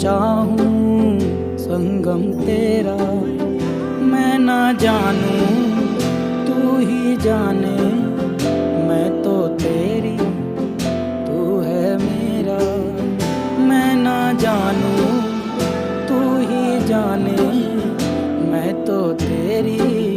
चाहूं संगम तेरा, मैं ना जानूं तू ही जाने, मैं तो तेरी तू है मेरा। मैं ना जानूं तू ही जाने, मैं तो तेरी